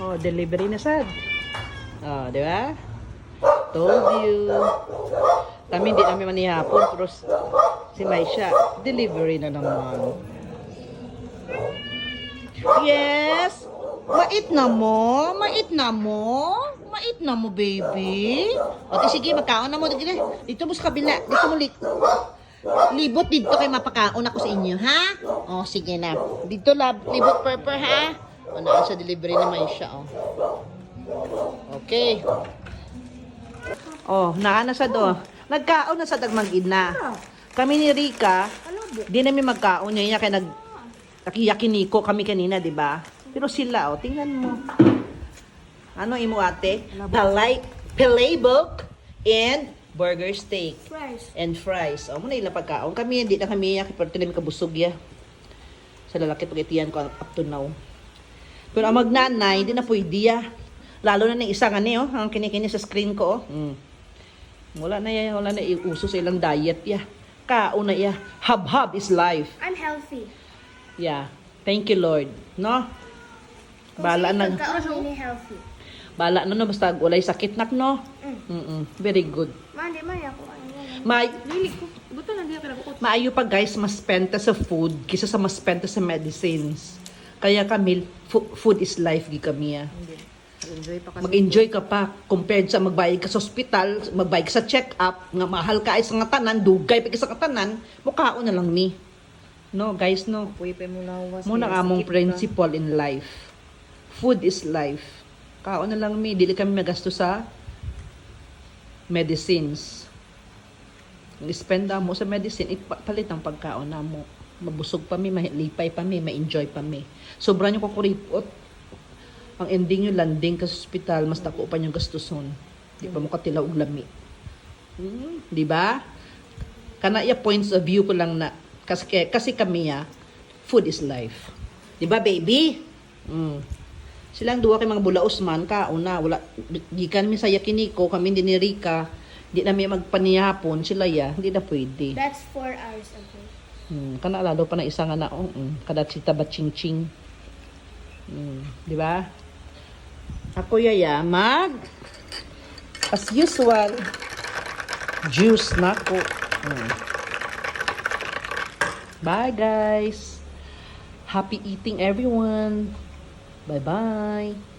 Oh, delivery na sad. Oh, di ba? Told you. Kami hindi namin manihapon, pero si Maisha, delivery na naman. Yes! Mait na mo? Mait na mo? Mait na mo, baby? O, sige, magkaon na mo. Dito mo sa kabila. Dito mo libot dito kay mapakaon ako sa inyo, ha? O, sige na. Dito, libot purper, ha? O, naan sa delivery naman siya, o. Okay. O, naan na sa do. Nagkaon na sa dagmangid na. Kami ni Rika, di namin magkaon niya kaya nakiyakiniko kami kanina, di ba? Pero sila, oh, tingnan mo. Ano imo ate? Palabok and burger steak. Fries. And fries. Oh, muna ilang pagkaon. Kami, hindi na kami iyak. Pero tinami kabusog ya. Sa lalaki pag-itiyan ko up to now. Pero ang magnanay, hindi na pwede ya. Lalo na ng isa nga niyo, ang kinikini sa screen ko. Oh. Wala na iuso sa ilang diet ya. Kaon na ya. Hub is life. I'm healthy. Yeah. Thank you, Lord. No? Bala na. Really healthy. Bala na no. Basta walay sakit nak, no? Very good. Mandi man ako. Maayo pa guys, mas spenta sa food kisa sa mas spenta sa medicines. Kaya kami, food is life gi kami ya. Mag-enjoy ka pa compared sa magbayad ka sa hospital, magbayad ka sa check-up, nga mahal ka ay sa nga tanan, dugay pa ka sa tanan, mukhaon na lang ni. No, guys, no. Muna ka among principle in life. Food is life. Kaon na lang mi, dili kami magasto sa medicines. Spend mo sa medicine, ipalit ang pagkaon na mo. Mabusog pa mi, malipay pa mi, ma-enjoy pa mi. Sobra nyo kukuripot. Ang ending nyo, landing ka sa hospital, mas dako pa yung gastuson. Di pa mo katilaw og lami. Di ba? Kana ya points of view ko lang na, kasi kami ya, food is life. Di ba, baby? Silang duwa kay mga bulaos man, kauna, wala, gikan mi sa yakiniko, kami din ni Rika, di na mi magpanihapon, sila ya, hindi na pwede. That's 4 hours ago. Kana lalo pa na isa nga na, kada sita ba ching-ching. Di ba? Ako yaya, as usual, juice na ko. Bye guys. Happy eating everyone. Bye-bye.